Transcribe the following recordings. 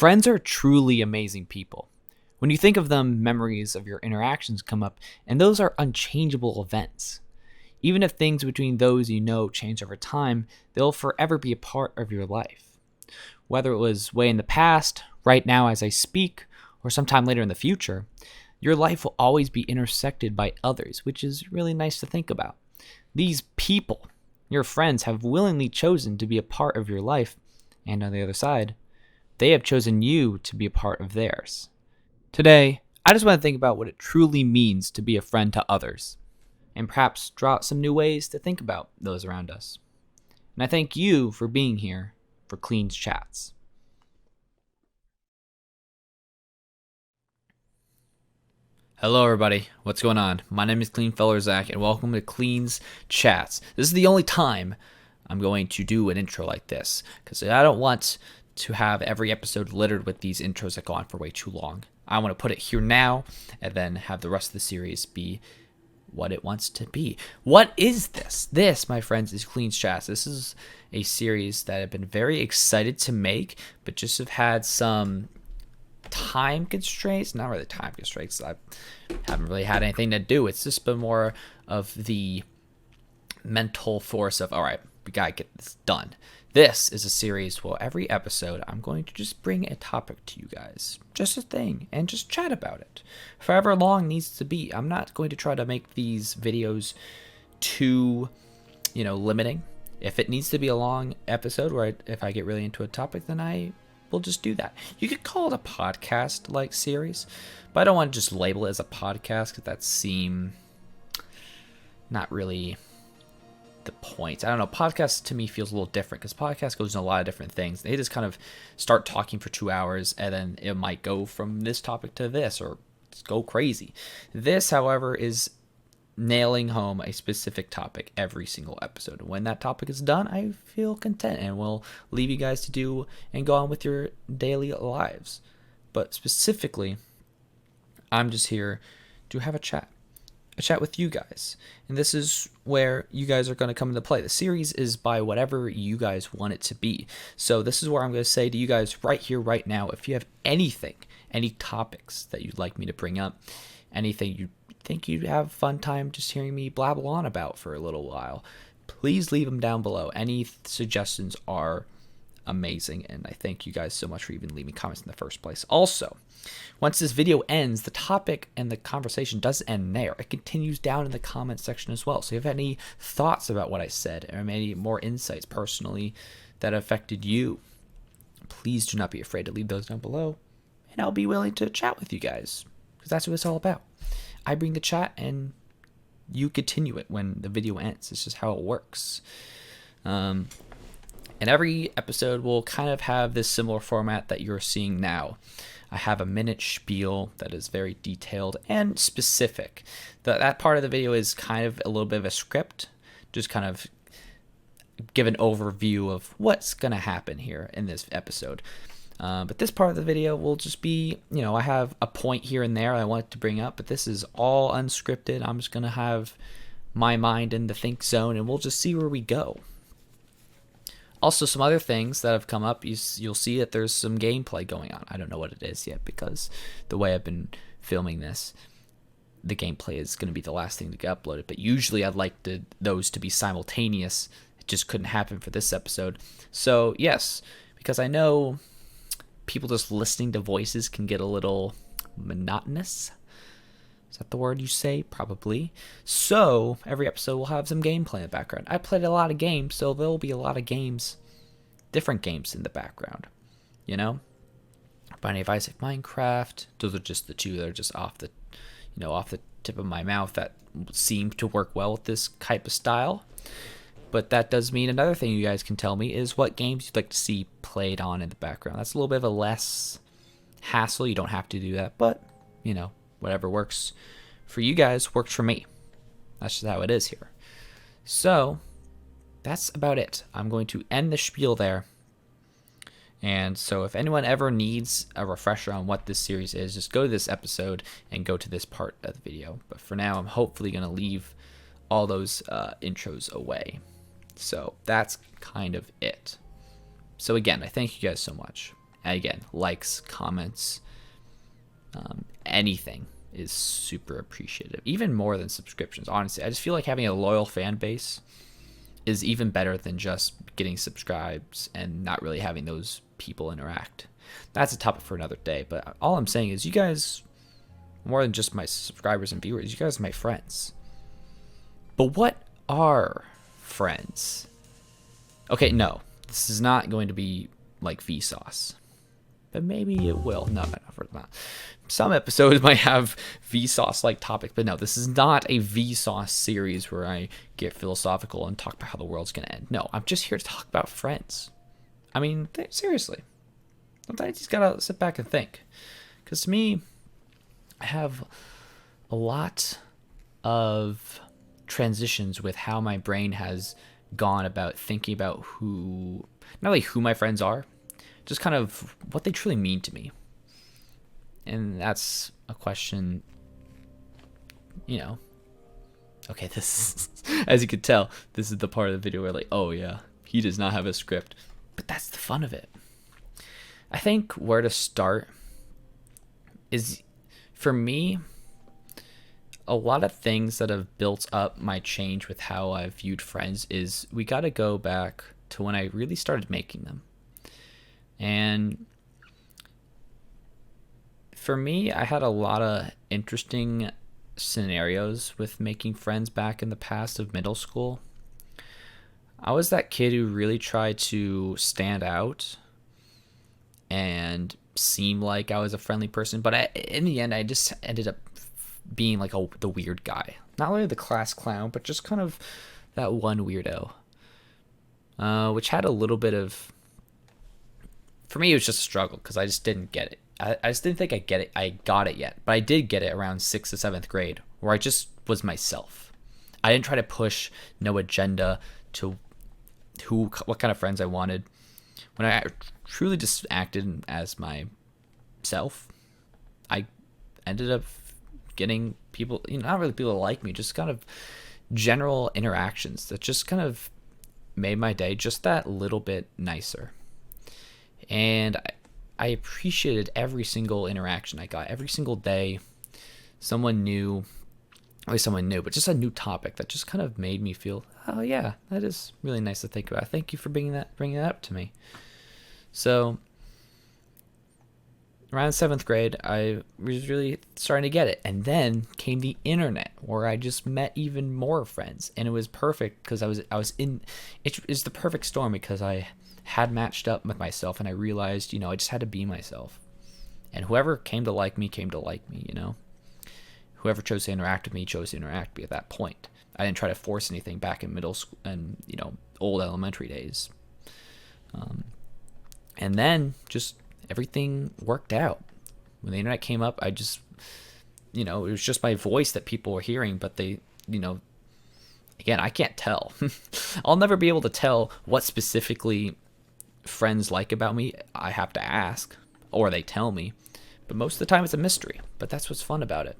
Friends are truly amazing people. When you think of them, memories of your interactions come up, and those are unchangeable events. Even if things between those you know change over time, they'll forever be a part of your life. Whether it was way in the past, right now as I speak, or sometime later in the future, your life will always be intersected by others, which is really nice to think about. These people, your friends, have willingly chosen to be a part of your life, and on the other side, they have chosen you to be a part of theirs. Today, I just want to think about what it truly means to be a friend to others, and perhaps draw out some new ways to think about those around us. And I thank you for being here for Clean's Chats. Hello, everybody. What's going on? My name is Cleanfel Zach, and welcome to Clean's Chats. This is the only time I'm going to do an intro like this, because I don't want to have every episode littered with these intros that go on for way too long. I want to put it here now, and then have the rest of the series be what it wants to be. What is this? This, my friends, is Clean's Chats. This is a series that I've been very excited to make, but just have had some time constraints. Not really time constraints. I haven't really had anything to do. It's just been more of the mental force of, all right, we gotta get this done. This is a series where every episode I'm going to just bring a topic to you guys, just a thing, and just chat about it for however long it needs to be. I'm not going to try to make these videos too, limiting. If it needs to be a long episode where if I get really into a topic, then I will just do that. You could call it a podcast-like series, but I don't want to just label it as a podcast because that seems not really the point. I don't know. Podcast to me feels a little different because podcast goes in a lot of different things. They just kind of start talking for 2 hours and then it might go from this topic to this or go crazy. This, however, is nailing home a specific topic every single episode. When that topic is done, I feel content and will leave you guys to do and go on with your daily lives. But specifically, I'm just here to have a chat with you guys. And this is where you guys are going to come into play. The series is by whatever you guys want it to be. So this is where I'm going to say to you guys right here, right now, if you have anything, any topics that you'd like me to bring up, anything you think you'd have fun time just hearing me blabble on about for a little while, please leave them down below. Any suggestions are amazing, and I thank you guys so much for even leaving comments in the first place. Also, once this video ends, the topic and the conversation doesn't end there. It continues down in the comment section as well. So if you have any thoughts about what I said or any more insights personally that affected you, please do not be afraid to leave those down below, and I'll be willing to chat with you guys because that's what it's all about. I bring the chat and you continue it when the video ends. It's just how it works. And every episode will kind of have this similar format that you're seeing now. I have a minute spiel that is very detailed and specific. That part of the video is kind of a little bit of a script, just kind of give an overview of what's going to happen here in this episode. But this part of the video will just be, I have a point here and there I want to bring up, but this is all unscripted. I'm just going to have my mind in the think zone, and we'll just see where we go. Also, some other things that have come up, you'll see that there's some gameplay going on. I don't know what it is yet because the way I've been filming this, the gameplay is going to be the last thing to get uploaded. But usually I'd like those to be simultaneous. It just couldn't happen for this episode. So, yes, because I know people just listening to voices can get a little monotonous. Is that the word you say? Probably. So every episode will have some gameplay in the background. I played a lot of games, so there will be a lot of games, different games in the background. Binding of Isaac, Minecraft. Those are just the two that are just off the tip of my mouth that seem to work well with this type of style. But that does mean another thing you guys can tell me is what games you'd like to see played on in the background. That's a little bit of a less hassle. You don't have to do that, but whatever works for you guys works for me. That's just how it is here. So that's about it. I'm going to end the spiel there. And so if anyone ever needs a refresher on what this series is, just go to this episode and go to this part of the video. But for now, I'm hopefully going to leave all those intros away. So that's kind of it. So again, I thank you guys so much. Again, likes, comments, anything is super appreciative, even more than subscriptions. Honestly, I just feel like having a loyal fan base is even better than just getting subscribes and not really having those people interact. That's a topic for another day, but all I'm saying is you guys, more than just my subscribers and viewers, you guys are my friends. But what are friends? Okay, no, this is not going to be like Vsauce, but maybe it will. No, not. Some episodes might have Vsauce like topics, but no, this is not a Vsauce series where I get philosophical and talk about how the world's gonna end. No, I'm just here to talk about friends. I mean, seriously, sometimes you just gotta sit back and think, because to me, I have a lot of transitions with how my brain has gone about thinking about who, not only who my friends are, just kind of what they truly mean to me. And that's a question, okay, this is, as you can tell, this is the part of the video where like, oh yeah, he does not have a script, but that's the fun of it. I think where to start is, for me, a lot of things that have built up my change with how I've viewed friends is we got to go back to when I really started making them. And for me, I had a lot of interesting scenarios with making friends back in the past of middle school. I was that kid who really tried to stand out and seem like I was a friendly person, but in the end, I just ended up being like the weird guy. Not only the class clown, but just kind of that one weirdo, which had a little bit of, for me, it was just a struggle because I just didn't get it. I just didn't think I got it yet, but I did get it around 6th to 7th grade, where I just was myself. I didn't try to push no agenda to what kind of friends I wanted. When I truly just acted as myself, I ended up getting people, not really people that like me, just kind of general interactions that just kind of made my day just that little bit nicer. And I appreciated every single interaction I got. Every single day, someone new, at least someone new, but just a new topic that just kind of made me feel, oh yeah, that is really nice to think about. Thank you for bringing that up to me. So around 7th grade, I was really starting to get it. And then came the internet, where I just met even more friends. And it was perfect because it's the perfect storm, because I had matched up with myself and I realized, I just had to be myself. And whoever came to like me, Whoever chose to interact with me chose to interact with me at that point. I didn't try to force anything back in middle school and, old elementary days. And then just everything worked out. When the internet came up, I just, it was just my voice that people were hearing, but they, again, I can't tell. I'll never be able to tell what specifically friends like about me. I have to ask, or they tell me, but most of the time it's a mystery. But that's what's fun about it.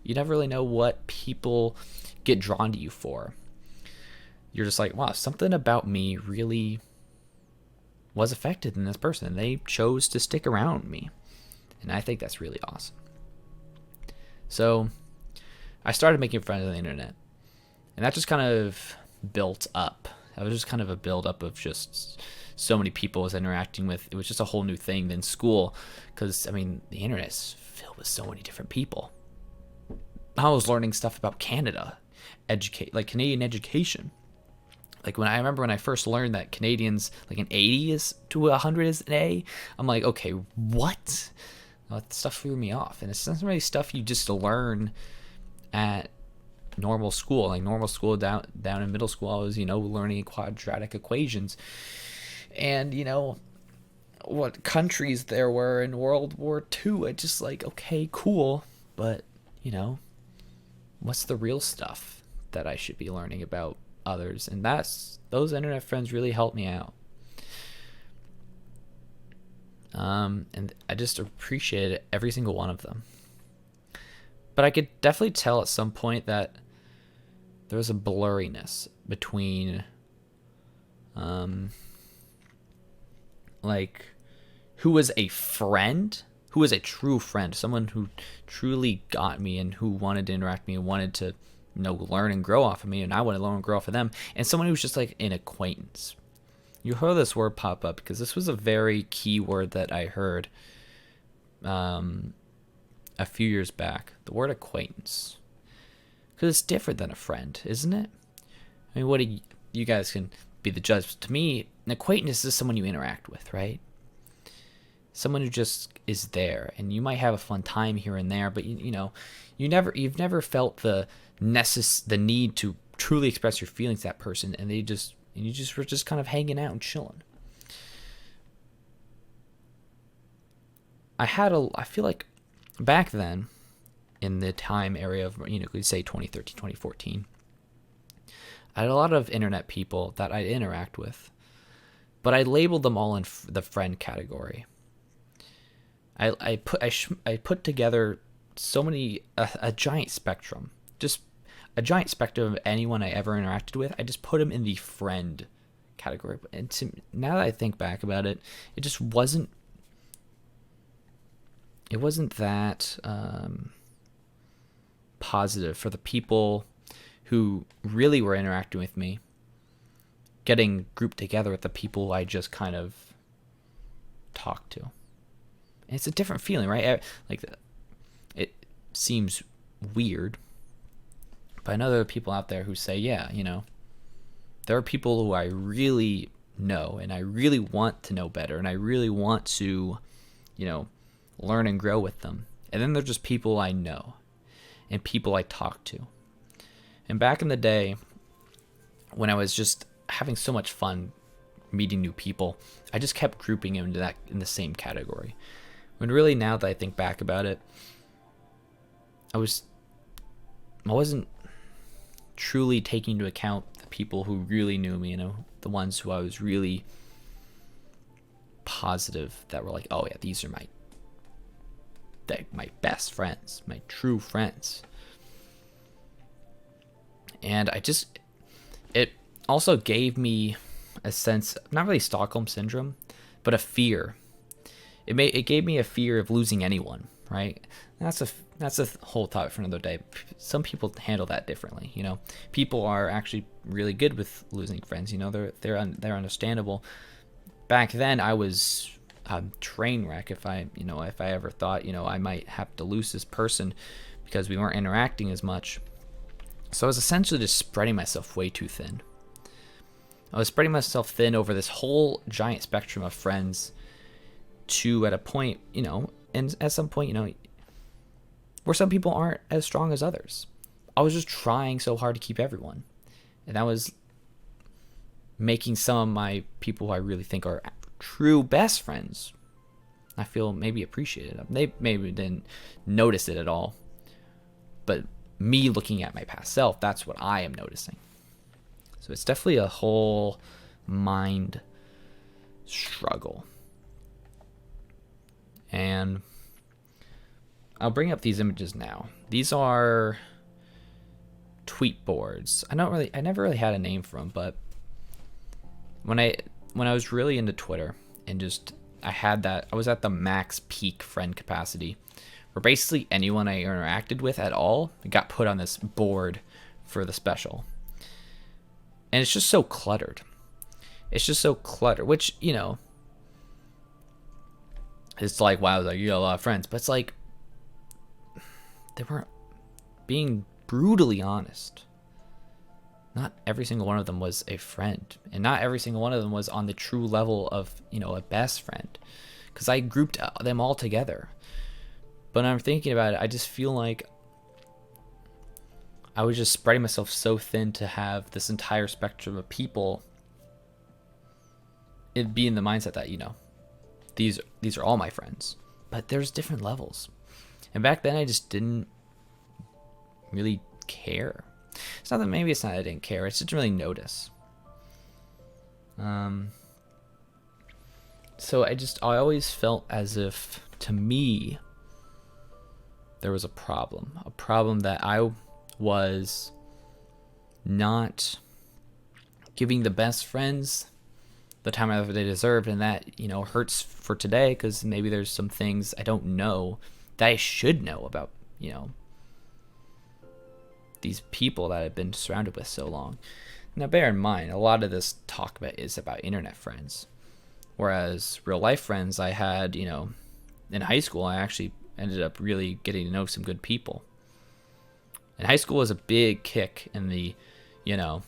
You never really know what people get drawn to you for. You're just like, wow, something about me really was affected in this person, and they chose to stick around me. And I think that's really awesome. So I started making friends on the internet, and that just kind of built up. That was just kind of a build up of just so many people I was interacting with. It was just a whole new thing than school, because the internet is filled with so many different people. I was learning stuff about Canada, Canadian education. Like when I first learned that Canadians, like an 80 is to 100 is an A, I'm like, okay, what? Well, that stuff threw me off. And it's not really stuff you just learn at normal school. Like normal school down in middle school, I was, learning quadratic equations. And, what countries there were in World War II. I just like, okay, cool. But, what's the real stuff that I should be learning about others? And those internet friends really helped me out. And I just appreciated every single one of them. But I could definitely tell at some point that there was a blurriness between who was a friend, who was a true friend, someone who truly got me and who wanted to interact with me and wanted to, learn and grow off of me, and I wanted to learn and grow off of them, and someone who was just like an acquaintance. You heard this word pop up because this was a very key word that I heard a few years back. The word acquaintance. Because it's different than a friend, isn't it? I mean, what do you guys can be the judge. To me, an acquaintance is someone you interact with, right? Someone who just is there, and you might have a fun time here and there, but you've never felt the need to truly express your feelings to that person, and you just were just kind of hanging out and chilling. I feel like back then, in the time area of, could say 2013, 2014, I had a lot of internet people that I'd interact with, but I labeled them all in the friend category. I put together so many, a giant spectrum, just a giant spectrum of anyone I ever interacted with. I just put them in the friend category. And now that I think back about it, it just wasn't that positive for the people who really were interacting with me, getting grouped together with the people I just kind of talked to. And it's a different feeling, right? Like, it seems weird, but I know there are people out there who say, yeah, there are people who I really know and I really want to know better and I really want to, learn and grow with them. And then there's just people I know and people I talk to. And back in the day, when I was just having so much fun meeting new people, I just kept grouping them into in the same category. When really, now that I think back about it, I wasn't truly taking into account the people who really knew me, the ones who I was really positive that were like, oh yeah, these are my best friends, my true friends. And it also gave me a sense, not really Stockholm syndrome, but a fear. It gave me a fear of losing anyone, right? That's a whole topic for another day. Some people handle that differently, People are actually really good with losing friends, they're understandable. Back then, I was a train wreck if I ever thought, I might have to lose this person because we weren't interacting as much. So I was essentially just spreading myself way too thin. I was spreading myself thin over this whole giant spectrum of friends to, at a point, and at some point, where some people aren't as strong as others. I was just trying so hard to keep everyone. And that was making some of my people who I really think are true best friends, I feel, maybe appreciated them. They maybe didn't notice it at all. But me looking at my past self, that's what I am noticing. So it's definitely a whole mind struggle. And I'll bring up these images now. These are tweet boards. I never really had a name for them, but when I was really into Twitter and just I was at the max peak friend capacity, where basically anyone I interacted with at all got put on this board for the special. And it's just so cluttered. Which, it's like, wow, you got a lot of friends. But it's like, they weren't, being brutally honest, not every single one of them was a friend. And not every single one of them was on the true level of, a best friend. Because I grouped them all together. But when I'm thinking about it, I just feel like I was just spreading myself so thin to have this entire spectrum of people. It'd be in the mindset that, these are all my friends. But there's different levels. And back then I just didn't really care. It's not that maybe it's not I didn't care. It's just didn't really notice. So I always felt as if, to me, there was a problem that I was not giving the best friends the time that they deserved, and that, you know, hurts for today because maybe there's some things I don't know that I should know about, you know, these people that I've been surrounded with so long. Now, bear in mind, a lot of this talk about is about internet friends, whereas real life friends I had, you know, in high school, I actually ended up really getting to know some good people. And high school was a big kick in the, you know,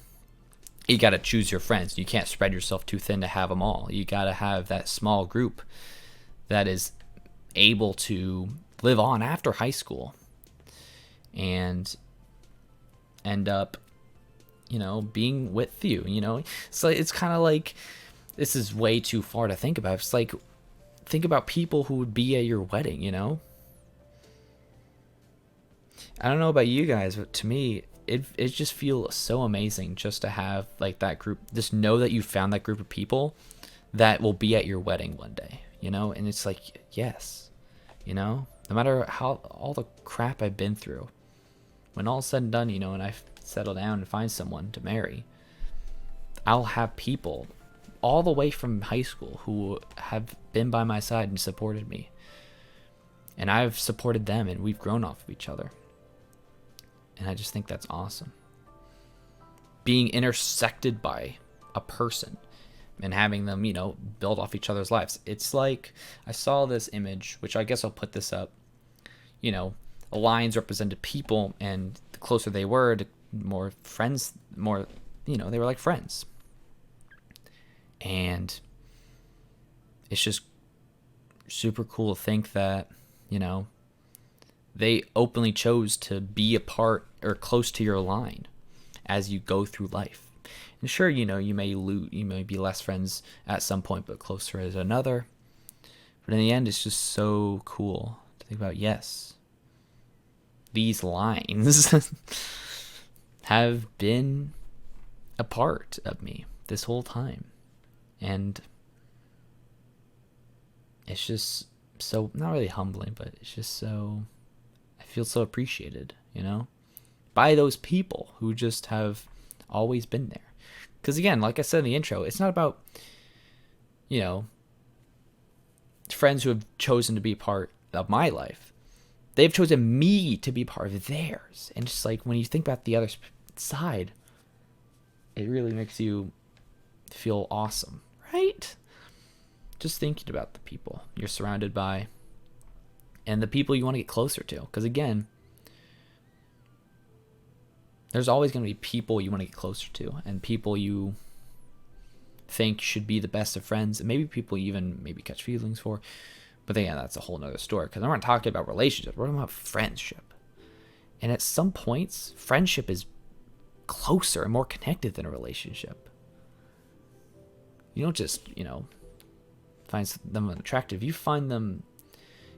you got to choose your friends. You can't spread yourself too thin to have them all. You got to have that small group that is able to live on after high school and end up, you know, being with you, you know. So it's kind of like, this is way too far to think about. It's like, think about people who would be at your wedding, you know. I don't know about you guys, but to me, it just feels so amazing just to have like that group. Just know that you found that group of people that will be at your wedding one day, you know. And it's like, yes, you know, no matter how all the crap I've been through, when all's said and done, you know, and I settle down and find someone to marry, I'll have people all the way from high school who have been by my side and supported me, and I've supported them, and we've grown off of each other. And I just think that's awesome. Being intersected by a person and having them, you know, build off each other's lives. It's like, I saw this image, which I guess I'll put this up, you know, lines represented people, and the closer they were, the more friends, more, you know, they were like friends. And it's just super cool to think that, you know, they openly chose to be a part or close to your line as you go through life. And sure, you know, you may be less friends at some point, but closer at another. But in the end, it's just so cool to think about. Yes, these lines have been a part of me this whole time. And it's just so, not really humbling, but it's just so, I feel so appreciated, you know, by those people who just have always been there. Because again, like I said in the intro, it's not about, you know, friends who have chosen to be part of my life. They've chosen me to be part of theirs. And just like, when you think about the other side, it really makes you feel awesome, right? Just thinking about the people you're surrounded by and the people you want to get closer to. Because again, there's always going to be people you want to get closer to, and people you think should be the best of friends, and maybe people you even maybe catch feelings for. But then, yeah, that's a whole nother story, because I'm not talking about relationships, we're talking about friendship. And at some points, friendship is closer and more connected than a relationship. You don't just, you know, find them attractive. You find them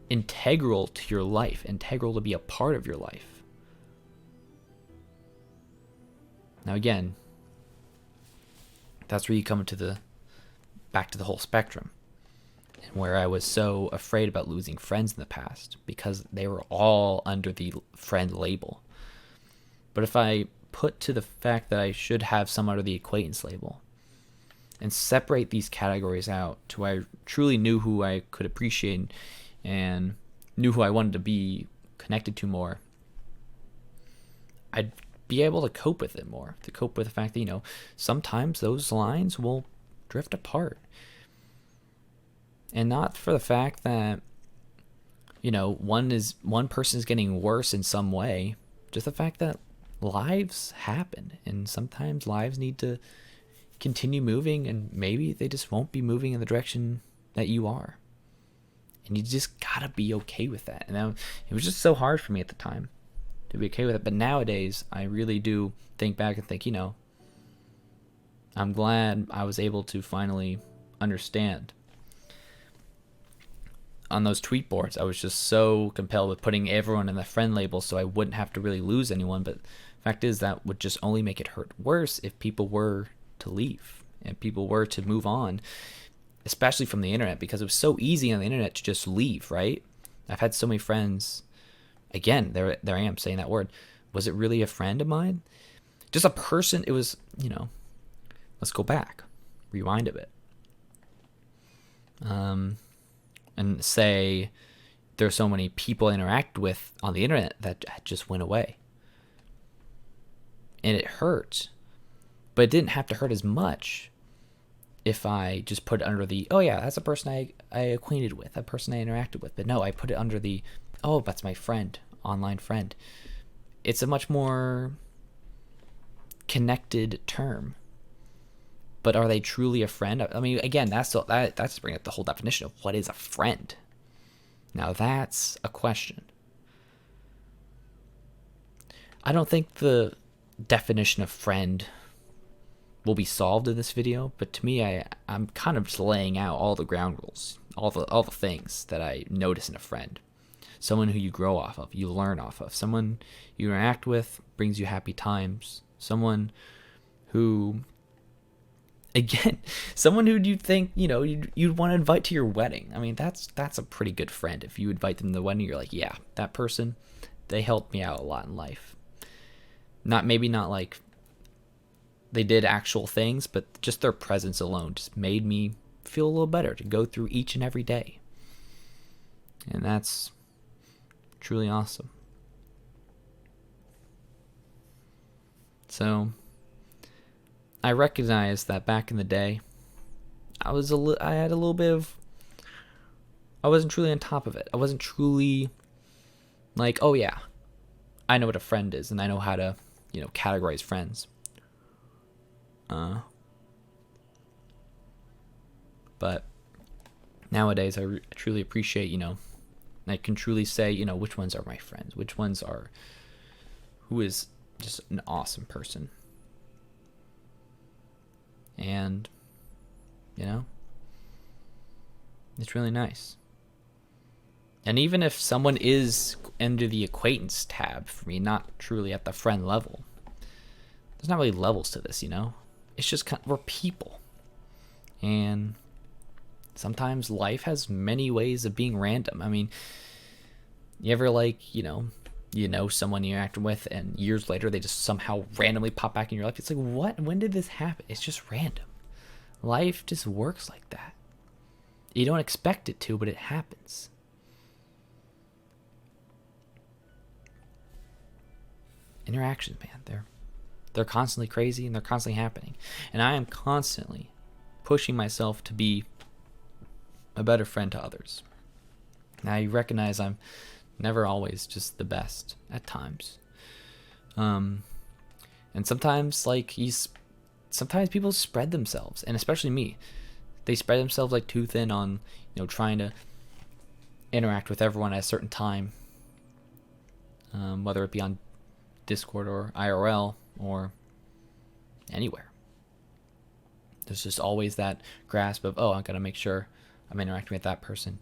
integral to your life, integral to be a part of your life. Now again, that's where you come to back to the whole spectrum, and where I was so afraid about losing friends in the past because they were all under the friend label. But if I put to the fact that I should have some under the acquaintance label and separate these categories out to where I truly knew who I could appreciate and knew who I wanted to be connected to more, I'd be able to cope with it more, to cope with the fact that, you know, sometimes those lines will drift apart. And not for the fact that, you know, one person is getting worse in some way, just the fact that lives happen, and sometimes lives need to continue moving, and maybe they just won't be moving in the direction that you are. And you just gotta be okay with that. And it was just so hard for me at the time to be okay with it. But nowadays, I really do think back and think, you know, I'm glad I was able to finally understand. On those tweet boards, I was just so compelled with putting everyone in the friend label so I wouldn't have to really lose anyone. But the fact is, that would just only make it hurt worse if people were to leave and people were to move on, especially from the internet, because it was so easy on the internet to just leave, right? I've had so many friends. Again, there I am saying that word. Was it really a friend of mine? Just a person. It was, you know, let's go back, rewind a bit. and say there's so many people I interact with on the internet that just went away. And it hurt, but it didn't have to hurt as much if I just put it under the, oh yeah, that's a person I acquainted with, a person I interacted with. But no, I put it under the, oh, that's my friend, online friend. It's a much more connected term. But are they truly a friend? I mean, again, that's bringing up the whole definition of what is a friend. Now that's a question. I don't think the definition of friend will be solved in this video, but to me, I'm kind of just laying out all the ground rules, all the things that I notice in a friend. Someone who you grow off of, you learn off of. Someone you interact with, brings you happy times. Someone who, again, someone who you think, you'd want to invite to your wedding. I mean, that's a pretty good friend. If you invite them to the wedding, you're like, yeah, that person, they helped me out a lot in life. Maybe not like they did actual things, but just their presence alone just made me feel a little better to go through each and every day. And that's truly awesome. So I recognize that back in the day, I had a little bit of, I wasn't truly on top of it. I wasn't truly like, oh yeah, I know what a friend is and I know how to, categorize friends. But nowadays I truly appreciate, I can truly say, which ones are my friends, which ones are, who is just an awesome person. And, it's really nice. And even if someone is under the acquaintance tab for me, not truly at the friend level, there's not really levels to this, It's just we're people. And sometimes life has many ways of being random. I mean, you ever someone you interact with and years later they just somehow randomly pop back in your life? It's like, what? When did this happen? It's just random. Life just works like that. You don't expect it to, but it happens. Interactions, man, they're constantly crazy and they're constantly happening. And I am constantly pushing myself to be a better friend to others. Now you recognize I'm never always just the best at times. And sometimes sometimes people spread themselves, and especially me. They spread themselves like too thin on, trying to interact with everyone at a certain time. Whether it be on Discord or IRL or anywhere. There's just always that grasp of, oh, I gotta make sure I'm interacting with that person,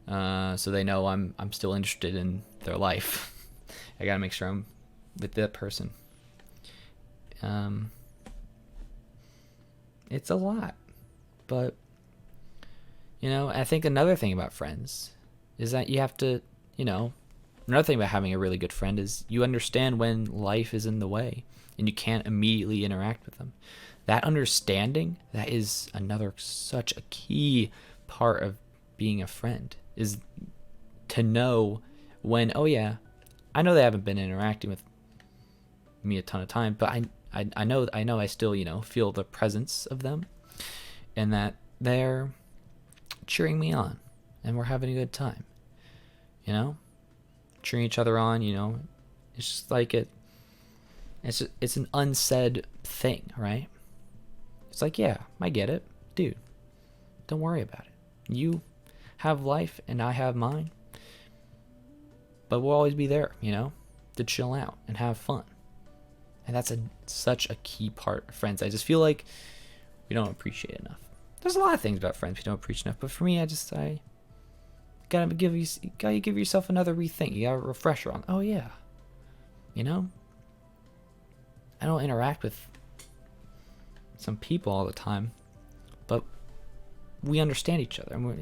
so they know I'm still interested in their life. I gotta make sure I'm with that person. It's a lot, but I think another thing about friends is that you have to, another thing about having a really good friend is you understand when life is in the way and you can't immediately interact with them. That understanding, that is such a key part of being a friend, is to know when, oh yeah, I know they haven't been interacting with me a ton of time, but I know I still, feel the presence of them and that they're cheering me on and we're having a good time, cheering each other on, it's just like it's an unsaid thing, right? It's like, yeah, I get it, dude, don't worry about it. You have life and I have mine, but we'll always be there, to chill out and have fun. And that's such a key part of friends. I just feel like we don't appreciate it enough. There's a lot of things about friends we don't appreciate enough, but for me, I gotta give yourself another rethink. You got a refresher on, oh yeah, I don't interact with some people all the time, but we understand each other, and we're,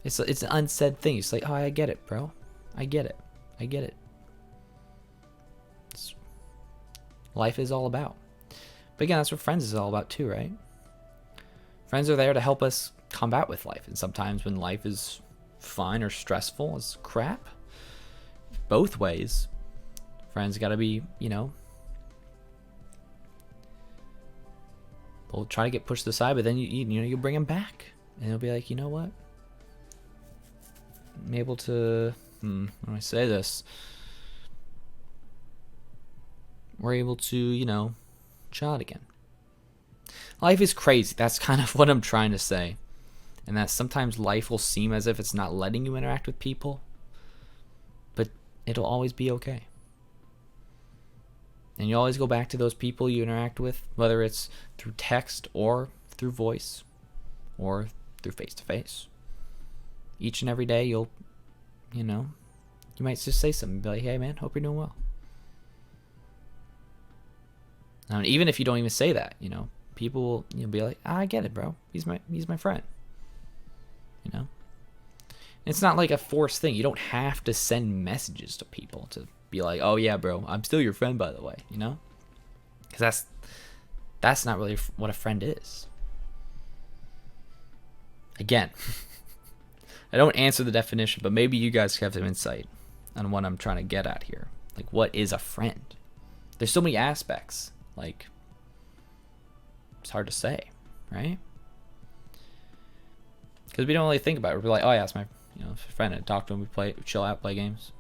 it's an unsaid thing. It's like, oh, I get it, bro. I get it. It's life is all about. But again, that's what friends is all about too, right? Friends are there to help us combat with life. And sometimes when life is fun or stressful as crap, both ways, friends got to be, they'll try to get pushed aside, but then you bring them back, and they'll be like, you know what? I'm able to, when I say this, we're able to, chill out again. Life is crazy. That's kind of what I'm trying to say. And that sometimes life will seem as if it's not letting you interact with people, but it'll always be okay. And you always go back to those people you interact with, whether it's through text or through voice or through face-to-face. Each and every day you might just say something, be like, hey man, hope you're doing well. And even if you don't even say that, people will be like, I get it, bro. He's my friend. It's not like a forced thing. You don't have to send messages to people to be like, oh yeah, bro, I'm still your friend, by the way, because that's not really what a friend is. Again, I don't answer the definition, but maybe you guys have some insight on what I'm trying to get at here. Like, what is a friend? There's so many aspects. Like, it's hard to say, right? Because we don't really think about it. We're like, oh yeah, it's my friend. I talk to him. We chill out, play games.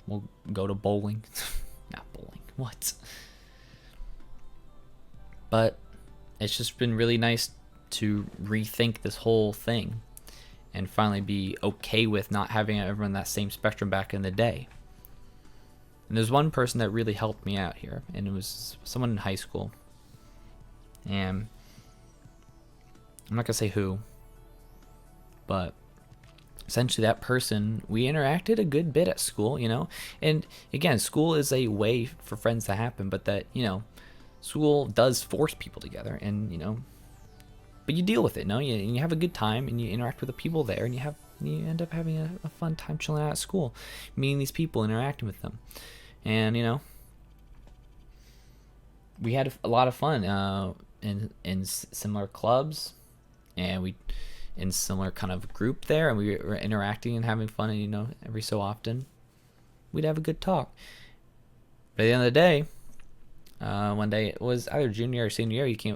We'll go to bowling. Not bowling. What? But it's just been really nice to rethink this whole thing and finally be okay with not having everyone that same spectrum back in the day. And there's one person that really helped me out here, and it was someone in high school. And I'm not going to say who, but essentially that person, we interacted a good bit at school, and again, school is a way for friends to happen, but that, school does force people together, and, but you deal with it, you have a good time, and you interact with the people there, and you end up having a fun time chilling out at school, meeting these people, interacting with them, and, we had a lot of fun, in similar clubs, and we in similar kind of group there, and we were interacting and having fun, and every so often we'd have a good talk. But at the end of the day, one day, it was either junior or senior year, you came,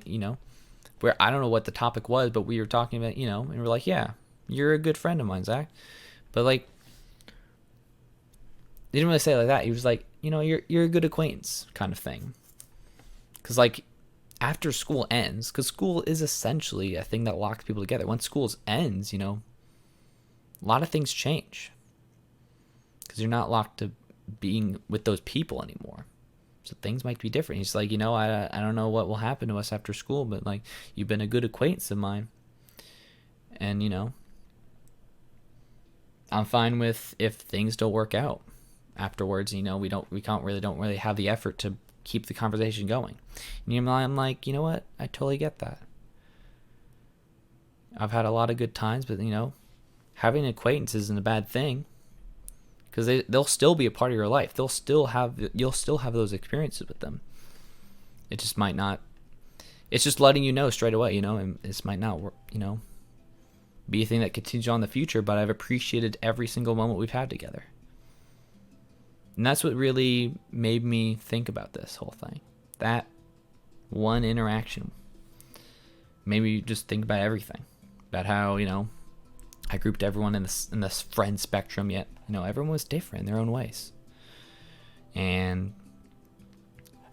where I don't know what the topic was, but we were talking about, and we're like, yeah, you're a good friend of mine, Zach. But like, he didn't really say it like that. He was like, you're a good acquaintance kind of thing. Because like, after school ends, because school is essentially a thing that locks people together. Once school ends, a lot of things change. Because you're not locked to being with those people anymore. So things might be different. He's like, I don't know what will happen to us after school, but like, you've been a good acquaintance of mine. And, I'm fine with if things don't work out afterwards, we don't really have the effort to keep the conversation going. And I'm like, you know what? I totally get that. I've had a lot of good times, but having an acquaintance isn't a bad thing, because they'll still be a part of your life. You'll still have those experiences with them. It just might not. It's just letting you know straight away, and this might not work, be a thing that continues on in the future. But I've appreciated every single moment we've had together. And that's what really made me think about this whole thing. That one interaction made me just think about everything. About how, I grouped everyone in this friend spectrum, yet, everyone was different in their own ways. And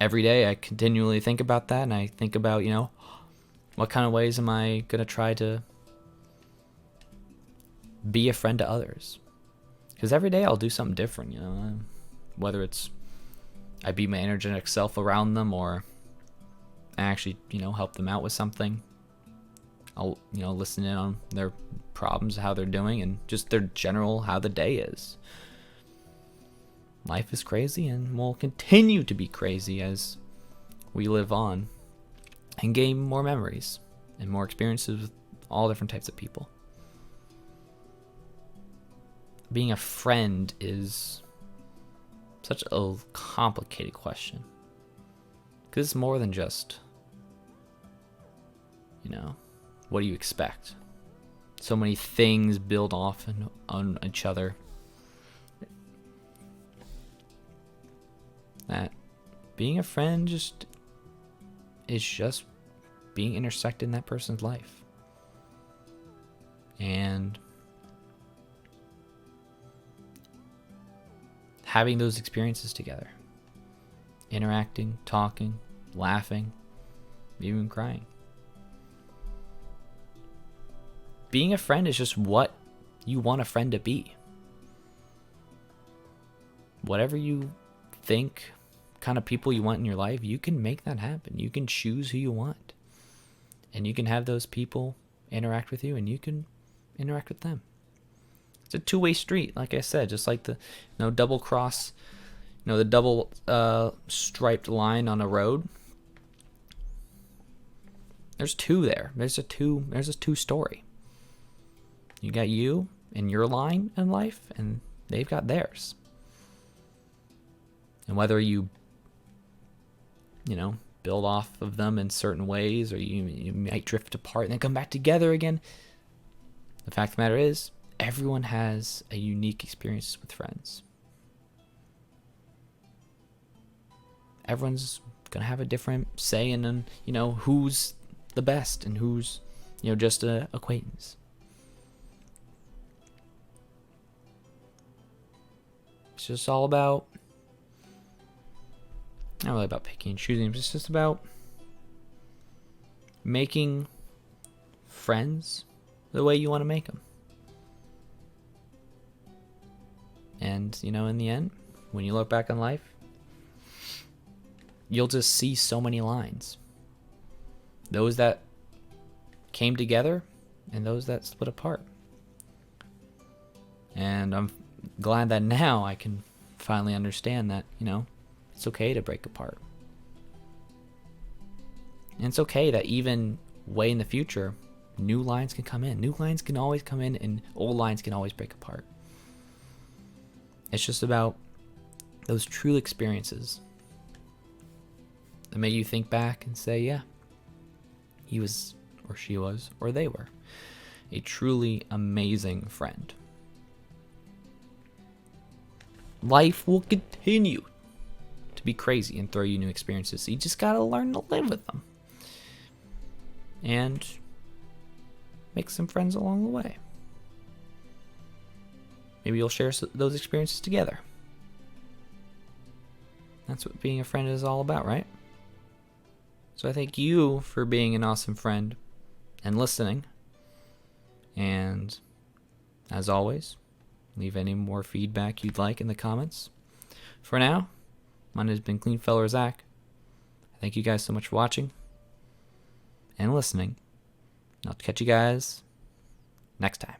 every day I continually think about that, and I think about, what kind of ways am I going to try to be a friend to others? Because every day I'll do something different, whether it's I be my energetic self around them, or I actually, help them out with something. I'll, listen in on their problems, how they're doing, and just their general how the day is. Life is crazy and will continue to be crazy as we live on and gain more memories and more experiences with all different types of people. Being a friend is such a complicated question, because it's more than just what do you expect? So many things build off on each other that being a friend is just being intersected in that person's life. And having those experiences together. Interacting, talking, laughing, even crying. Being a friend is just what you want a friend to be. Whatever you think kind of people you want in your life, you can make that happen. You can choose who you want. And you can have those people interact with you, and you can interact with them. It's a two-way street, like I said, just like the double cross, the double striped line on a road. There's two there. There's a two story. You got you and your line in life, and they've got theirs. And whether you build off of them in certain ways, or you might drift apart and then come back together again, the fact of the matter is, everyone has a unique experience with friends. Everyone's gonna have a different say in who's the best and who's just an acquaintance. It's just all about, not really about picking and choosing, it's just about making friends the way you want to make them. And, in the end, when you look back on life, you'll just see so many lines. Those that came together and those that split apart. And I'm glad that now I can finally understand that, it's okay to break apart. And it's okay that even way in the future, new lines can come in. New lines can always come in, and old lines can always break apart. It's just about those true experiences that make you think back and say, yeah, he was, or she was, or they were a truly amazing friend. Life will continue to be crazy and throw you new experiences. So you just gotta learn to live with them and make some friends along the way. Maybe you'll share those experiences together. That's what being a friend is all about, right? So I thank you for being an awesome friend and listening. And as always, leave any more feedback you'd like in the comments. For now, my name has been Cleanfel Zach. Thank you guys so much for watching and listening. I'll catch you guys next time.